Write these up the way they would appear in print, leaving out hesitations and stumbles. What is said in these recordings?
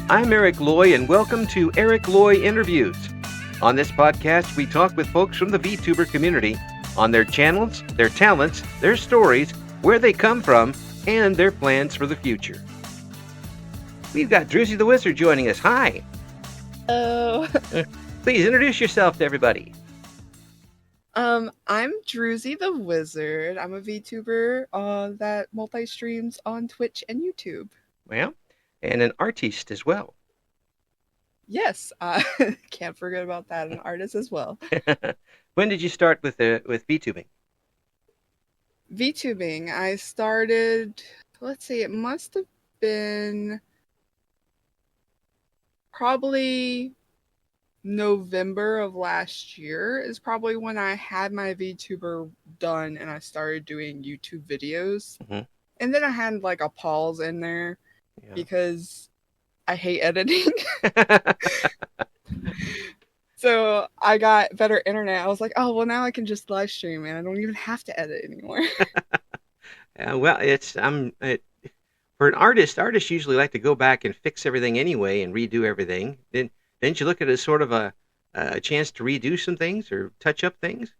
I'm Eric Loy, and welcome to Eric Loy Interviews. On this podcast, we talk with folks from the VTuber community on their channels, their talents, their stories, where they come from, and their plans for the future. We've got Droozy the Wizard joining us. Hi. Hello. Please introduce yourself to everybody. I'm Droozy the Wizard. I'm a VTuber that multi-streams on Twitch and YouTube. Well, and an artiste as well. Yes, can't forget about that. An artist as well. When did you start with VTubing? VTubing, I started, it must have been probably November of last year is probably when I had my VTuber done and I started doing YouTube videos. Mm-hmm. And then I had like a pause in there because I hate editing. So I got better internet. I was like, oh, well, now I can just live stream and I don't even have to edit anymore. Well, for an artists usually like to go back and fix everything anyway and redo everything. Didn't you look at it as sort of a chance to redo some things or touch up things?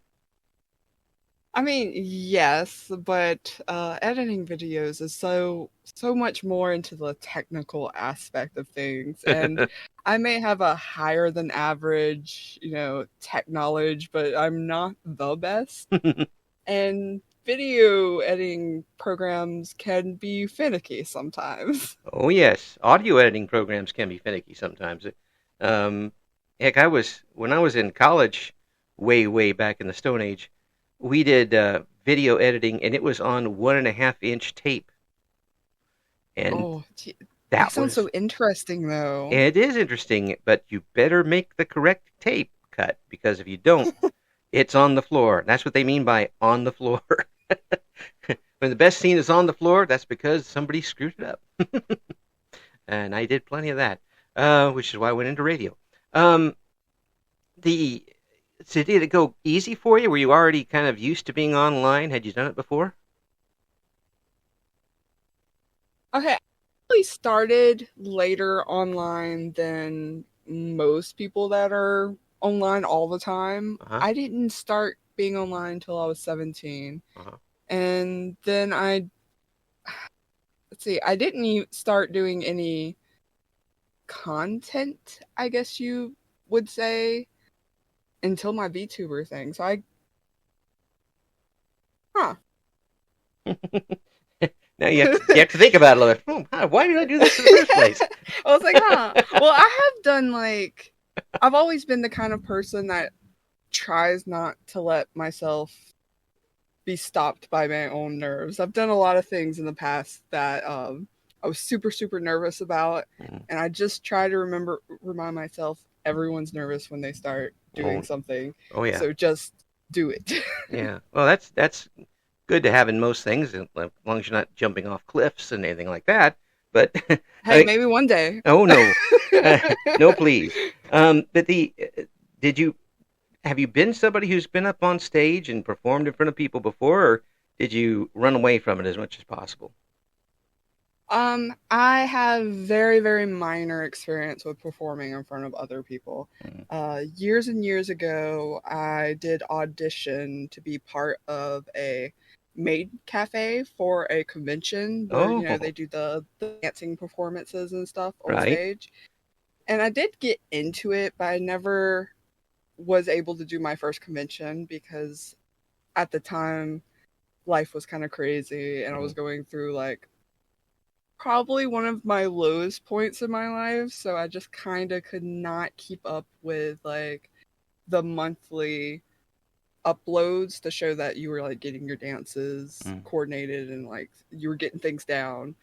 I mean, yes, but editing videos is so much more into the technical aspect of things. And I may have a higher than average, tech knowledge, but I'm not the best. And video editing programs can be finicky sometimes. Oh, yes. Audio editing programs can be finicky sometimes. Heck, when I was in college, way back in the Stone Age, we did video editing, and it was on 1.5-inch tape. And that sounds so interesting, though. It is interesting, but you better make the correct tape cut, because if you don't, it's on the floor. That's what they mean by on the floor. When the best scene is on the floor, that's because somebody screwed it up. And I did plenty of that, which is why I went into radio. So did it go easy for you? Were you already kind of used to being online? Had you done it before? Okay, I actually started later online than most people that are online all the time. I didn't start being online until I was 17. And then I didn't start doing any content, I guess you would say, until my VTuber thing. So Now you have to think about it a little bit. Why did I do this in the first place? I was like, Well, I have done I've always been the kind of person that tries not to let myself be stopped by my own nerves. I've done a lot of things in the past that I was super nervous about, and I just try to remind myself everyone's nervous when they start doing something. Oh yeah. So just do it. Yeah. Well, that's good to have in most things, as long as you're not jumping off cliffs and anything like that. But hey, maybe one day. Oh no, no, please. But have you been somebody who's been up on stage and performed in front of people before, or did you run away from it as much as possible? I have very minor experience with performing in front of other people. Years and years ago, I did audition to be part of a maid cafe for a convention where they do the dancing performances and stuff on stage. And I did get into it, but I never was able to do my first convention because at the time life was kind of crazy and I was going through probably one of my lowest points in my life, so I just kind of could not keep up with the monthly uploads to show that you were getting your dances coordinated and you were getting things down,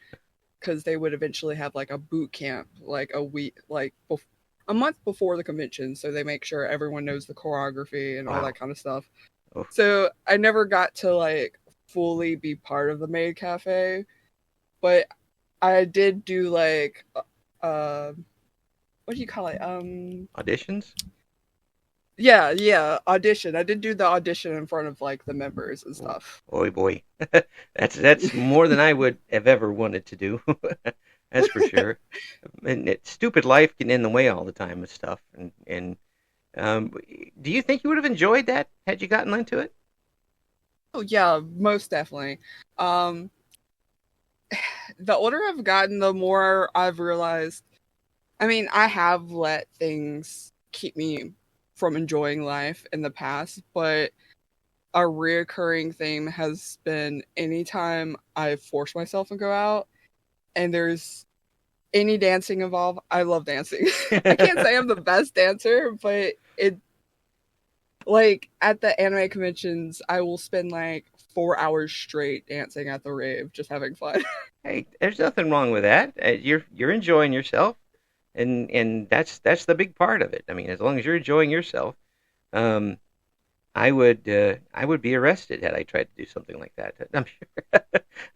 because they would eventually have a boot camp a week a month before the convention, so they make sure everyone knows the choreography and all that kind of stuff. So I never got to fully be part of the maid cafe, but I did do what do you call it? Auditions? Yeah, audition. I did do the audition in front of the members and stuff. Boy. That's more than I would have ever wanted to do. That's for sure. And stupid life getting in the way all the time of stuff. And um, do you think you would have enjoyed that had you gotten into it? Oh yeah, most definitely. Um, the older I've gotten, the more I've realized. I mean, I have let things keep me from enjoying life in the past, but a reoccurring theme has been anytime I force myself and go out and there's any dancing involved, I love dancing. I can't say I'm the best dancer, but it like at the anime conventions, I will spend like 4 hours straight dancing at the rave, just having fun. Hey, there's nothing wrong with that. You're enjoying yourself, and that's the big part of it. I mean, as long as you're enjoying yourself, um, I would be arrested had I tried to do something like that. I'm sure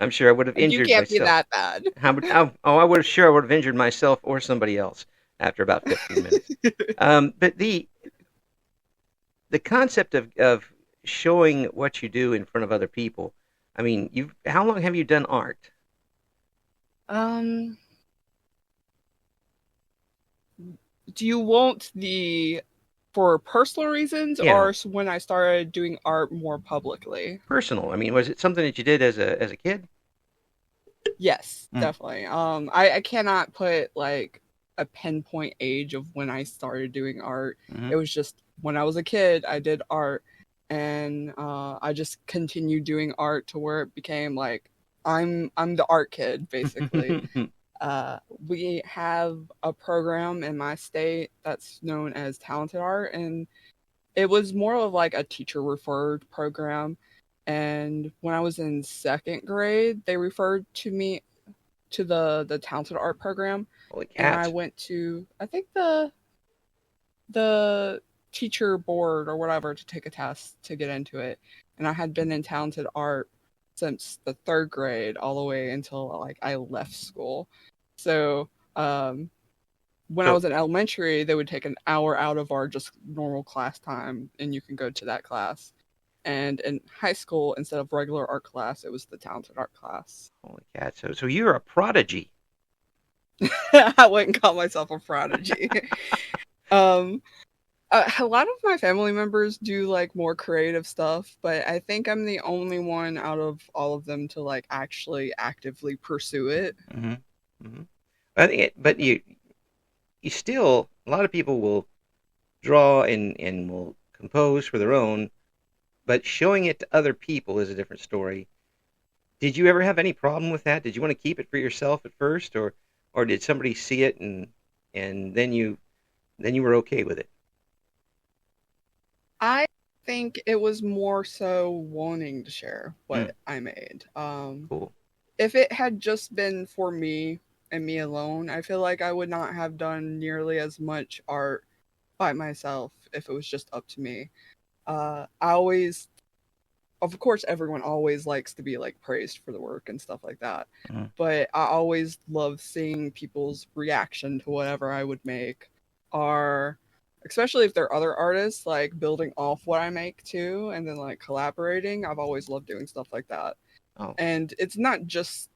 I'm sure I would have You injured can't be myself. that bad. I would have sure I would have injured myself or somebody else after about 15 minutes. But the concept of showing what you do in front of other people. I mean, you how long have you done art? um, do you want the for personal reasons Yeah, or when I started doing art more publicly? personal. I mean, was it something that you did as a kid? Yes, Mm. definitely. I cannot put like a pinpoint age of when I started doing art. Hmm. It was just when I was a kid, I did art, and I just continued doing art to where it became like I'm the art kid basically. We have a program in my state that's known as Talented Art, and it was more of like a teacher referred program. And when I was in second grade, they referred to me to the talented art program, Holy and I cats! went to I think the teacher board or whatever to take a test to get into it. And I had been in talented art since the third grade all the way until like I left school. So um, when I So was in elementary, they would take an hour out of our just normal class time, and you can go to that class. And in high school, instead of regular art class, it was the talented art class. holy cats! So you're a prodigy. I wouldn't call myself a prodigy. um, a lot of my family members do like more creative stuff, but I think I'm the only one out of all of them to like actually actively pursue it. Hmm. Hmm. I think but you still a lot of people will draw and will compose for their own, but showing it to other people is a different story. Did you ever have any problem with that? Did you want to keep it for yourself at first, or did somebody see it and then you were okay with it? I think it was more so wanting to share Mm, what I made. cool. If it had just been for me and me alone, I feel like I would not have done nearly as much art by myself if it was just up to me. I always, of course, everyone always likes to be like praised for the work and stuff like that. Mm, But I always love seeing people's reaction to whatever I would make, or especially if they're other artists, like building off what I make too, and then like collaborating. I've always loved doing stuff like that. oh, And it's not just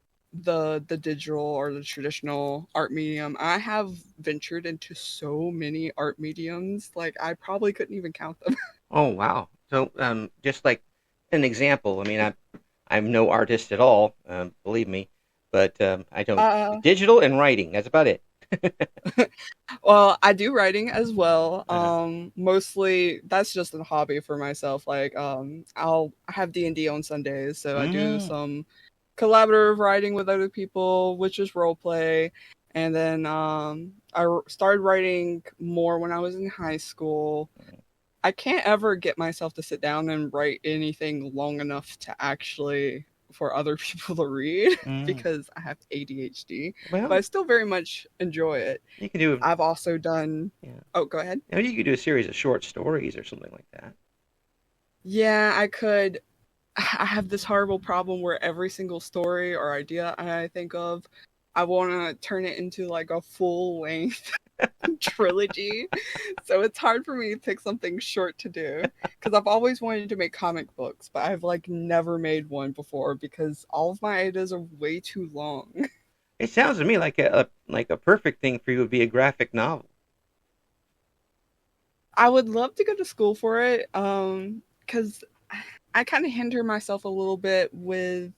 the digital or the traditional art medium. I have ventured into so many art mediums, like I probably couldn't even count them. oh, wow. So, just like an example, I mean, I'm no artist at all, believe me, but I don't uh digital and writing. That's about it. well, I do writing as well. Uh-huh. Mostly that's just a hobby for myself. Like I'll have D&D on Sundays, so I do Mm, some collaborative writing with other people, which is role play. And then started writing more when I was in high school. I can't ever get myself to sit down and write anything long enough to actually for other people to read mm. because I have ADHD, but I Well, still very much enjoy it. you can do, I've also done. yeah. Oh, go ahead. You know, you could do a series of short stories or something like that. Yeah, I could. I have this horrible problem where every single story or idea I think of, I want to turn it into like a full length trilogy. So it's hard for me to pick something short to do because I've always wanted to make comic books, but I've like never made one before because all of my ideas are way too long. It sounds to me like a perfect thing for you would be a graphic novel. I would love to go to school for it, because I kind of hinder myself a little bit with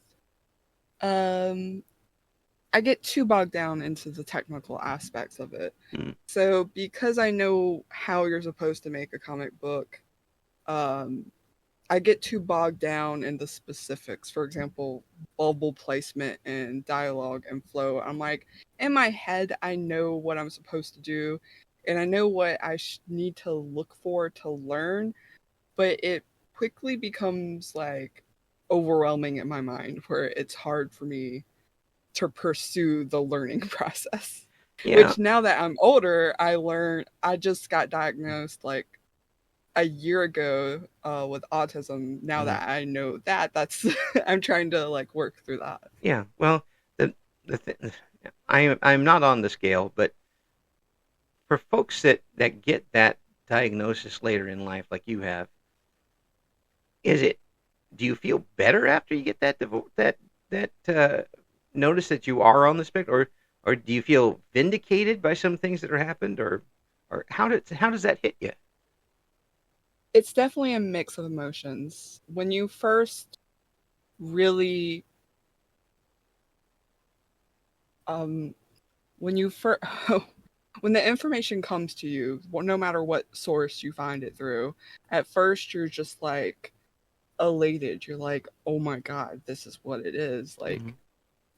um I get too bogged down into the technical aspects of it. Mm, So because I know how you're supposed to make a comic book, um, I get too bogged down in the specifics. For example, bubble placement and dialogue and flow. I'm like, in my head, I know what I'm supposed to do, and I know what I need to look for to learn, but it quickly becomes like overwhelming in my mind where it's hard for me to pursue the learning process. yeah. Which now that I'm older, I just got diagnosed like a year ago with autism. Now Mm, that I know that, that's I'm trying to like work through that. yeah. Well, the I'm not on the scale, but for folks that get that diagnosis later in life, like you have, is it? Do you feel better after you get that notice that you are on the spectrum, or do you feel vindicated by some things that are happened, or how does that hit you? It's definitely a mix of emotions. Really um when you first when the information comes to you, no matter what source you find it through, at first you're just like elated. You're like, "Oh my god, this is what it is." Mm-hmm. Like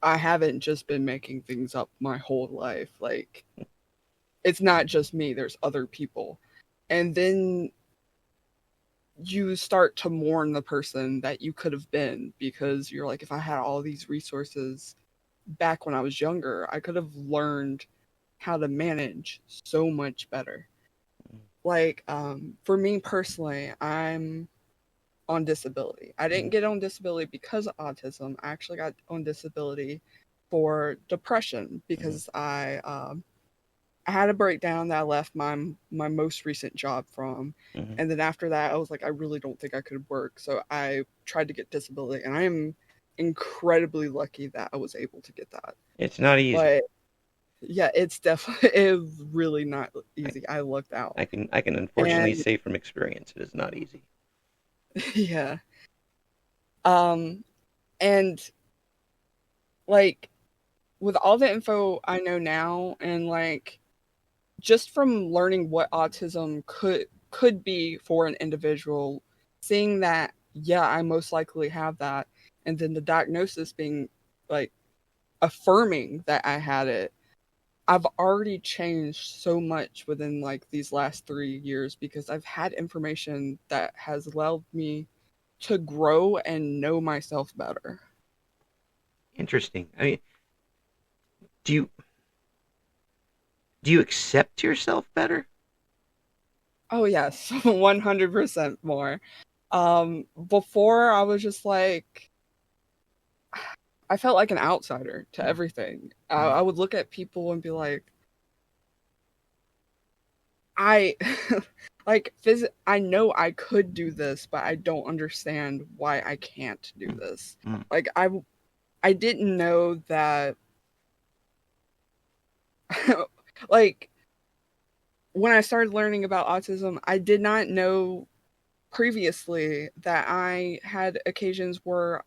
I haven't just been making things up my whole life. Like it's not just me, there's other people. And then you start to mourn the person that you could have been because you're like, if I had all these resources back when I was younger, I could have learned how to manage so much better. Like, for me personally, I'm on disability. I Mm-hmm. didn't get on disability because of autism. I actually got on disability for depression Mm-hmm. because I had a breakdown that I left my most recent job from. Mm-hmm. And then after that, I was like, I really don't think I could work. So I tried to get disability, and I am incredibly lucky that I was able to get that. It's not easy. But yeah, it's definitely it was really not I, easy. I lucked out. I can unfortunately And say from experience it is not easy. yeah. Um and like with all the info I know now and like just from learning what autism could be for an individual, seeing that yeah, I most likely have that, and then the diagnosis being like affirming that I had it, I've already changed so much within like these last 3 years because I've had information that has allowed me to grow and know myself better. Interesting. I mean, do you do you accept yourself better? Oh yes, 100% more. Before I was just like I felt like an outsider to everything. Mm-hmm. I would look at people and be like, I I know I could do this, but I don't understand why I can't do this. Mm-hmm. Like I didn't know that like when I started learning about autism, I did not know previously that I had occasions where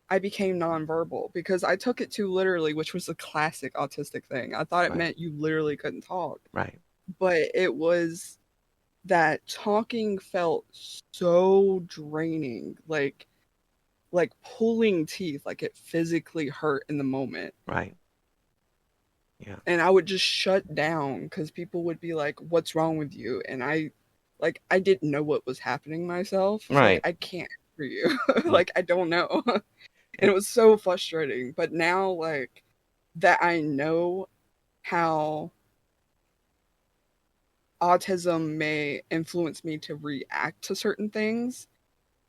I became nonverbal because I took it too literally, which was a classic autistic thing. I thought it Right. meant you literally couldn't talk, Right. but it was that talking felt so draining, like pulling teeth, like it physically hurt in the moment. Right. Yeah. And I would just shut down because people would be like, "What's wrong with you?" And I didn't know what was happening myself. So like Right. I can't hear you. Mm. Like I don't know. And it was so frustrating. But now like that I know how autism may influence me to react to certain things,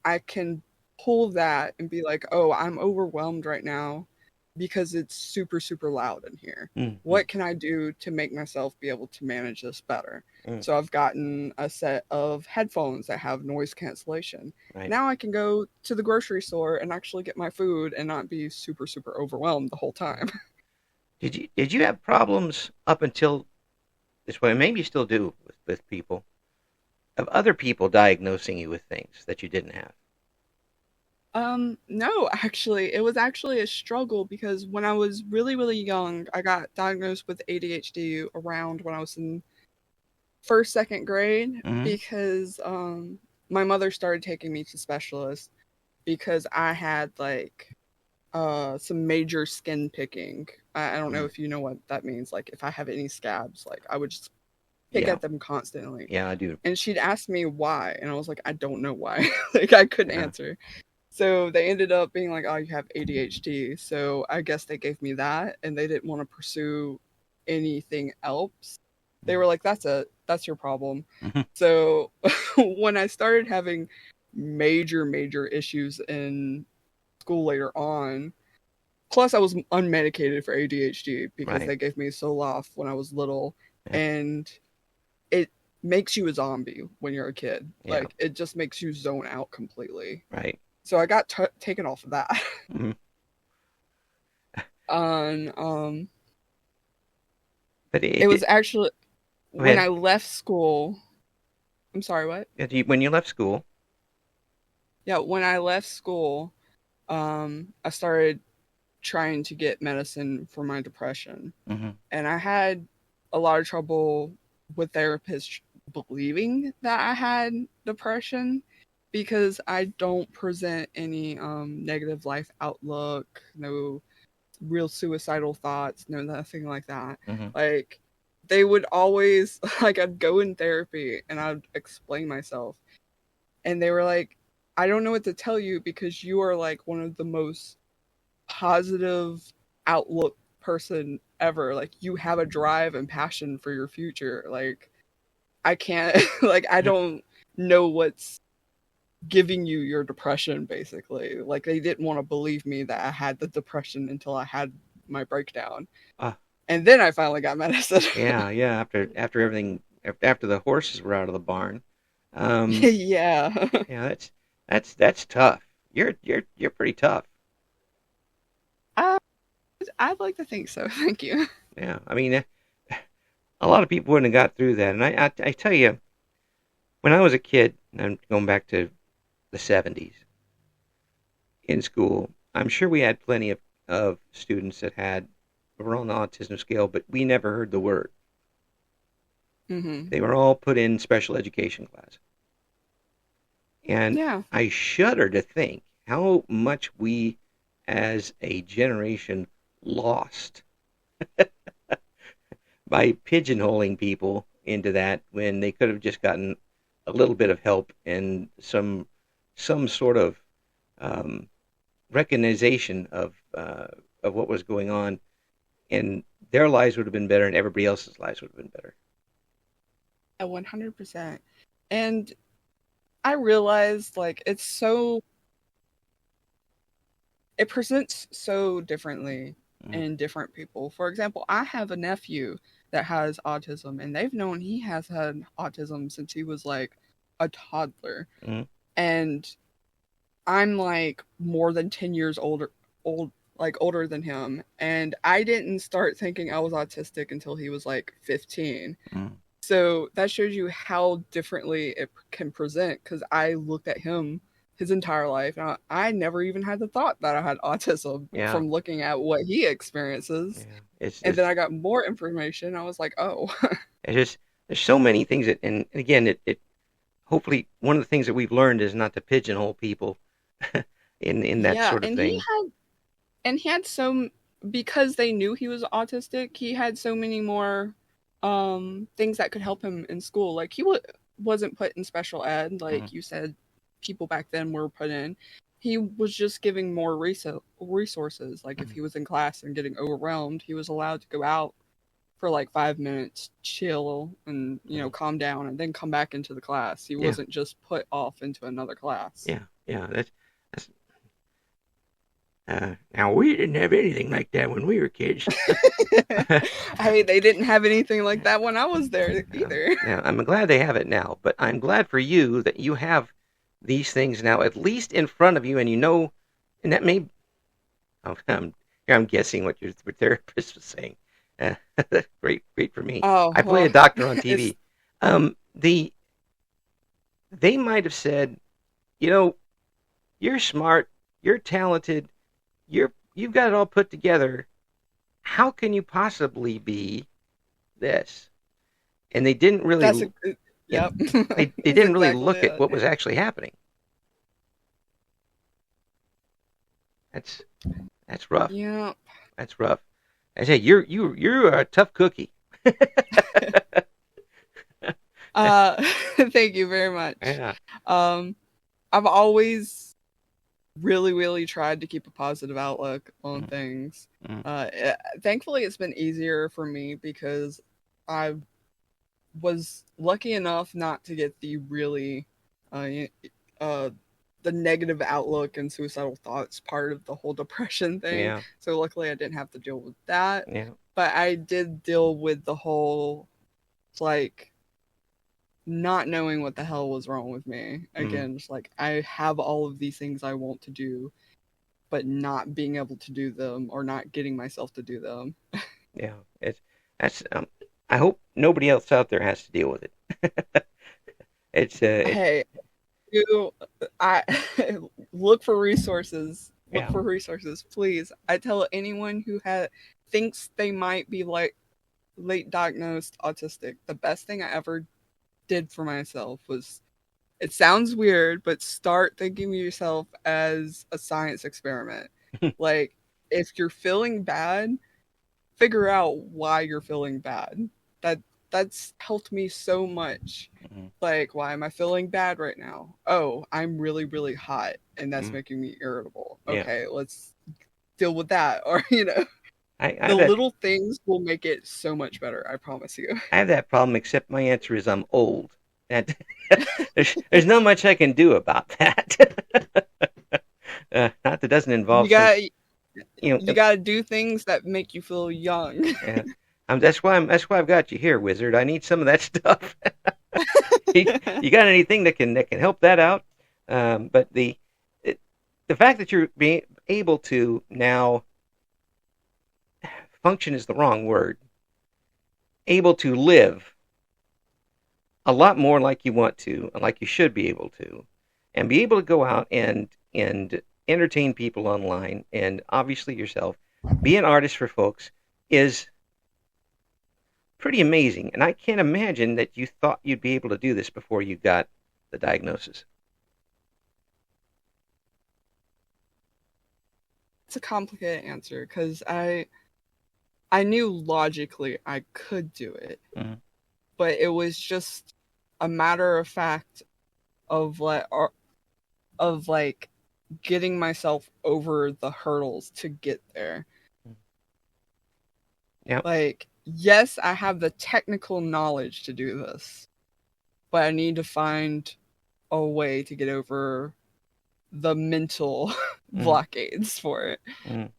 I can pull that and be like, "Oh, I'm overwhelmed right now because it's super, super loud in here. Mm-hmm. What can I do to make myself be able to manage this better?" Mm. So I've gotten a set of headphones that have noise cancellation. Right. Now I can go to the grocery store and actually get my food and not be super, super overwhelmed the whole time. Did you have problems up until this point? Maybe you still do with people of other people diagnosing you with things that you didn't have. No, actually, it was actually a struggle because when I was really, really young, I got diagnosed with ADHD around when I was in first, second grade Mm-hmm. because my mother started taking me to specialists because I had like some major skin picking. I don't know Mm. if you know what that means. Like if I have any scabs, like I would just pick Yeah, at them constantly. yeah, I do. And she'd ask me why, and I was like, I don't know why. Like I couldn't Yeah. answer. So they ended up being like, "Oh, you have ADHD." So I guess they gave me that, and they didn't want to pursue anything else. They were like, That's your problem." Mm-hmm. So when I started having major, major issues in school later on, plus I was unmedicated for ADHD because Right. they gave me Zoloft when I was little, Yeah. and it makes you a zombie when you're a kid. Yeah. Like it just makes you zone out completely. Right. So I got taken off of that. Mm-hmm. On But it was actually go when ahead. I left school. I'm sorry, what? When you left school. Yeah, when I left school, I started trying to get medicine for my depression, Mm-hmm. and I had a lot of trouble with therapists believing that I had depression because I don't present any negative life outlook, no real suicidal thoughts, no nothing like that. Mm-hmm. Like they would always like I'd go in therapy and I'd explain myself and they were like, I don't know what to tell you because you are like one of the most positive outlook person ever. Like you have a drive and passion for your future. Like I can't like I don't know what's giving you your depression basically. Like they didn't want to believe me that I had the depression until I had my breakdown. Uh, And then I finally got medicine. yeah, yeah. After everything, after the horses were out of the barn. Um, Yeah. yeah, that's tough. You're pretty tough. I, I'd like to think so. Thank you. Yeah, I mean, a lot of people wouldn't have got through that. And I tell you, when I was a kid, and I'm going back to the '70s in school, I'm sure we had plenty of students that were on the autism scale, but we never heard the word. Hmm. They were all put in special education class. And Yeah. I shudder to think how much we as a generation lost by pigeonholing people into that when they could have just gotten a little bit of help and some sort of um, recognition of what was going on, and their lives would have been better, and everybody else's lives would have been better. 100%. And I realized like it presents so differently Mm-hmm. in different people. For example, I have a nephew that has autism and they've known he has had autism since he was like a toddler. Mm-hmm. And I'm like more than 10 years older than him and I didn't start thinking I was autistic until he was like 15. Mm-hmm. So that shows you how differently it can present because I looked at him his entire life. And I never even had the thought that I had autism Yeah, from looking at what he experiences. yeah. It's And then it's I got more information. I was like, oh, it's just there's so many things that, and again, it hopefully one of the things that we've learned is not to pigeonhole people in that yeah. sort of thing. And he had so, because they knew he was autistic, he had so many more things that could help him in school. Like wasn't put in special ed, Mm-hmm. like you said, people back then were put in. He was just giving more resources. Like if Mm-hmm. he was in class and getting overwhelmed, he was allowed to go out for like 5 minutes, chill, and Mm-hmm. calm down, and then come back into the class. He Yeah, wasn't just put off into another class. yeah, yeah. That's now we didn't have anything like that when we were kids. Hey, they didn't have anything like that when I was there either. Now, I'm glad they have it now, but I'm glad for you that you have these things now at least in front of you, and you know, and that may, oh, I'm guessing what your therapist was saying. Uh, great for me. Oh I play a well, doctor on it's TV. The They might have said, you know, you're smart, you're talented, you've got it all put together. How can you possibly be this? And they didn't really, that's a you know, yep. they That's didn't really exactly look at it. what was actually happening. That's that's rough. Yeah. That's rough. I say you're a tough cookie. Uh, thank you very much. Yeah. Um, I've always really tried to keep a positive outlook on Mm, things. mm, Thankfully, it's been easier for me because I was lucky enough not to get the really, uh, uh, the negative outlook and suicidal thoughts part of the whole depression thing. yeah. So luckily, I didn't have to deal with that. Yeah. But I did deal with the whole like not knowing what the hell was wrong with me. Mm, Again, just like I have all of these things I want to do, but not being able to do them or not getting myself to do them. yeah. It's that's. I hope nobody else out there has to deal with it. It's Hey, you, I look for resources. Look yeah. for resources, please. I tell anyone who thinks they might be like late diagnosed autistic. The best thing I ever did for myself was it sounds weird, but start thinking of yourself as a science experiment. Like, if you're feeling bad, figure out why you're feeling bad. That that's helped me so much. Mm, Like, why am I feeling bad right now? Oh, I'm really hot and that's mm, making me irritable. yeah. Okay, let's deal with that. Or, I the have that little things will make it so much better, I promise you. I have that problem. Except my answer is I'm old. That there's not much I can do about that. Not that doesn't You involve some, got you you know. got to do things that make you feel young. Uh, that's why I've got you here, Wizard. I need some of that stuff. You got anything that can help that out? But it, the fact that you're being able to now function is the wrong word. Able to live a lot more like you want to, and like you should be able to, and be able to go out and entertain people online, and obviously yourself, be an artist for folks is pretty amazing. And I can't imagine that you thought you'd be able to do this before you got the diagnosis. It's a complicated answer because I knew logically I could do it, Mm, but it was just a matter of fact of like getting myself over the hurdles to get there. yeah. Like, yes, I have the technical knowledge to do this, but I need to find a way to get over the mental Mm, blockades for it. mm.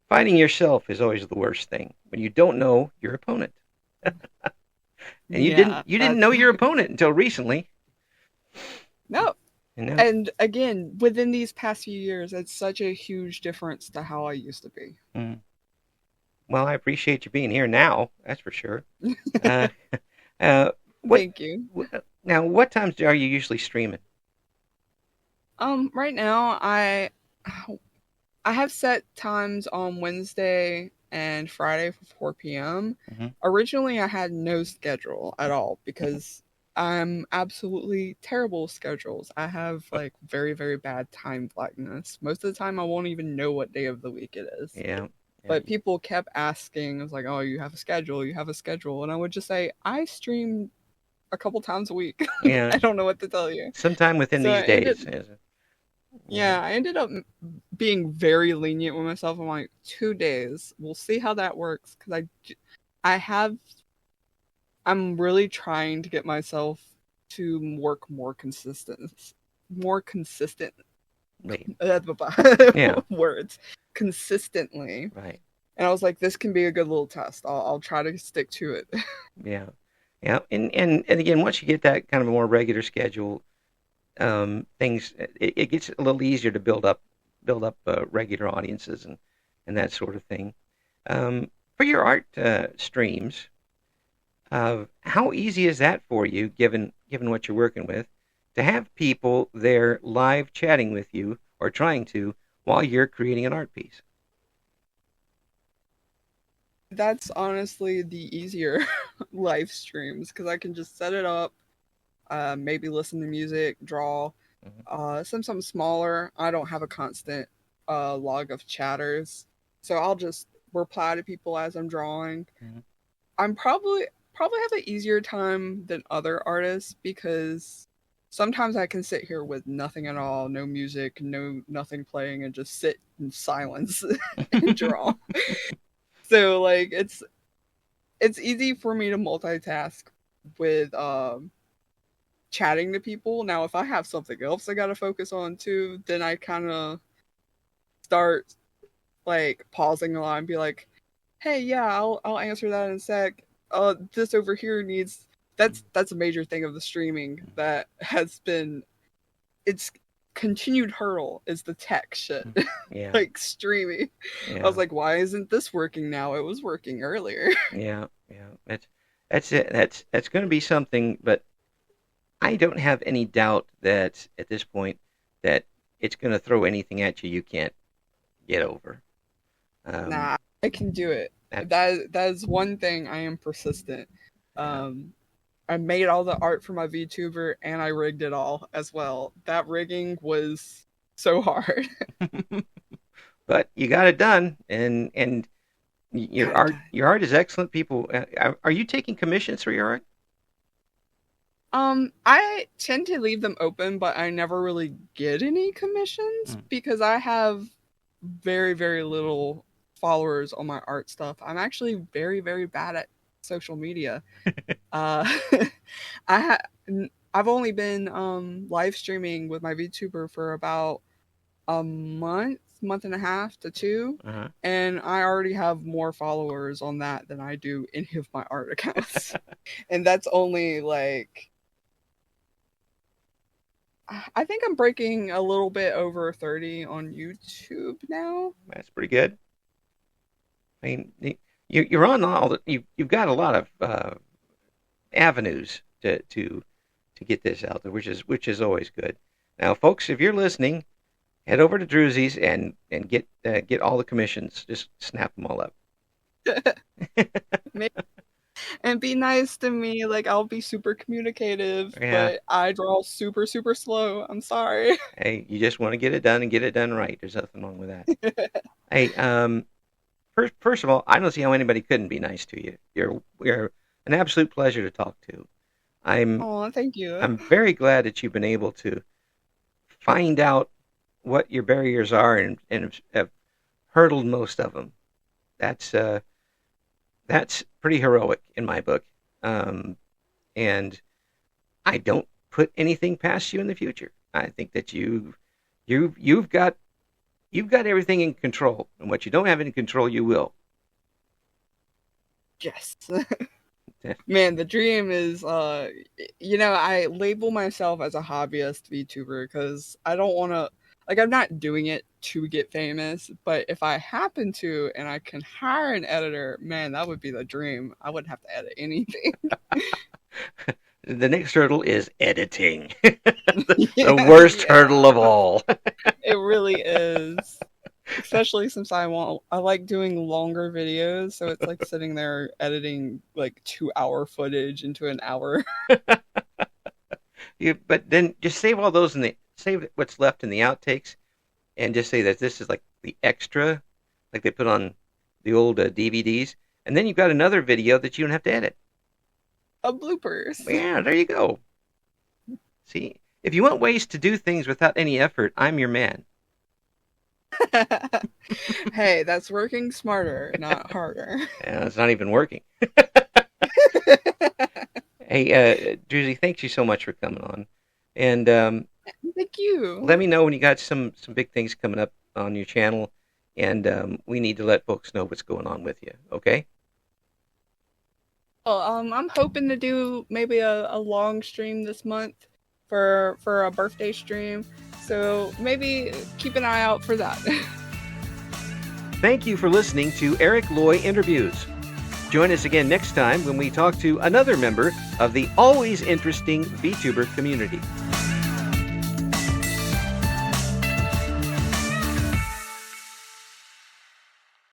Finding yourself is always the worst thing when you don't know your opponent, and Yeah, you didn't that's know your opponent until recently. no. And now, And again, within these past few years, it's such a huge difference to how I used to be. mm, well, I appreciate you being here now. That's for sure. Uh, uh, what Thank you. now? What times are you usually streaming? Right now I have set times on Wednesday and Friday for 4 p.m. Hmm. Originally, I had no schedule at all because I'm absolutely terrible with schedules. I have like very bad time blackness. Most of the time, I won't even know what day of the week it is. Yeah, yeah, But people kept asking, I was like, "Oh, you have a schedule? You have a schedule?" And I would just say, "I stream a couple times a week." yeah. I don't know what to tell you. Sometime within So these days. Yeah. I ended up being very lenient with myself. I'm like 2 days. We'll see how that works because I have. I'm really trying to get myself to work more consistent Right. Yeah. words consistently. Right. And I was like, this can be a good little test. I'll try to stick to it. Yeah. Yeah. And again, once you get that kind of a more regular schedule, things it gets a little easier to build up build up regular audiences and that sort of thing. For your art streams, how easy is that for you, given what you're working with, to have people there live chatting with you or trying to while you're creating an art piece? That's honestly the easier live streams because I can just set it up, maybe listen to music, draw. Mm-hmm. Since I'm smaller, I don't have a constant log of chatters, so I'll just reply to people as I'm drawing. Mm-hmm. I'm probably have an easier time than other artists because sometimes I can sit here with nothing at all, no music, no nothing playing, and just sit in silence and draw. So like it's easy for me to multitask with chatting to people. Now if I have something else I gotta focus on too, then I kinda start like pausing a lot and be like, hey, yeah, I'll answer that in a sec. This over here needs that's a major thing of the streaming that has been its continued hurdle is the tech shit. Yeah, Like streaming. I yeah, was like, why isn't this working now? It was working earlier. yeah, yeah. That's it. That's going to be something, but I don't have any doubt that at this point that it's going to throw anything at you you can't get over. Um, Nah, I can do it. that's That is one thing I am persistent. yeah. Um, I made all the art for my VTuber and I rigged it all as well. That rigging was so hard. But you got it done, and Got it done. your art is excellent. People, are you taking commissions for your art? I tend to leave them open, but I never really get any commissions Mm. because I have very, very little followers on my art stuff. I'm actually very, very bad at social media. Uh, I ha- I've only been live streaming with my VTuber for about a month and a half to two, Uh-huh. and I already have more followers on that than I do any of my art accounts. And that's only like I think I'm breaking a little bit over 30 on YouTube now. That's pretty good. I mean, you're on all the you've got a lot of avenues to get this out there, which is always good. Now, folks, if you're listening, head over to Droozy's and get all the commissions. Just snap them all up. And be nice to me. Like, I'll be super communicative, Yeah. but I draw super, super slow. I'm sorry. Hey, you just want to get it done and get it done right. There's nothing wrong with that. Hey, first of all, I don't see how anybody couldn't be nice to you. You're an absolute pleasure to talk to. I'm Oh, thank you. I'm very glad that you've been able to find out what your barriers are and have hurdled most of them. That's that's pretty heroic in my book. Um, and I don't put anything past you in the future. I think that you've got everything in control, and what you don't have in control, you will. Yes. Man, the dream is I label myself as a hobbyist VTuber because I don't want to like I'm not doing it to get famous, but if I happen to and I can hire an editor, man, that would be the dream. I wouldn't have to edit anything. The next hurdle is editing, the worst hurdle Yeah, of all. it really is. Especially since I like doing longer videos, so it's like sitting there editing like 2 hour footage into an hour. But then just save all those in the save what's left in the outtakes, and just say that this is like the extra, like they put on the old DVDs, and then you've got another video that you don't have to edit. Of bloopers. Yeah, there you go. See, if you want ways to do things without any effort, I'm your man. Hey, that's working smarter, not harder. And it's not even working. Hey, Droozy, thanks you so much for coming on, and Thank you. let me know when you got some big things coming up on your channel, and we need to let folks know what's going on with you. Okay? Well, I'm hoping to do maybe a long stream this month for a birthday stream. So maybe keep an eye out for that. Thank you for listening to Eric Loy Interviews. Join us again next time when we talk to another member of the always interesting VTuber community.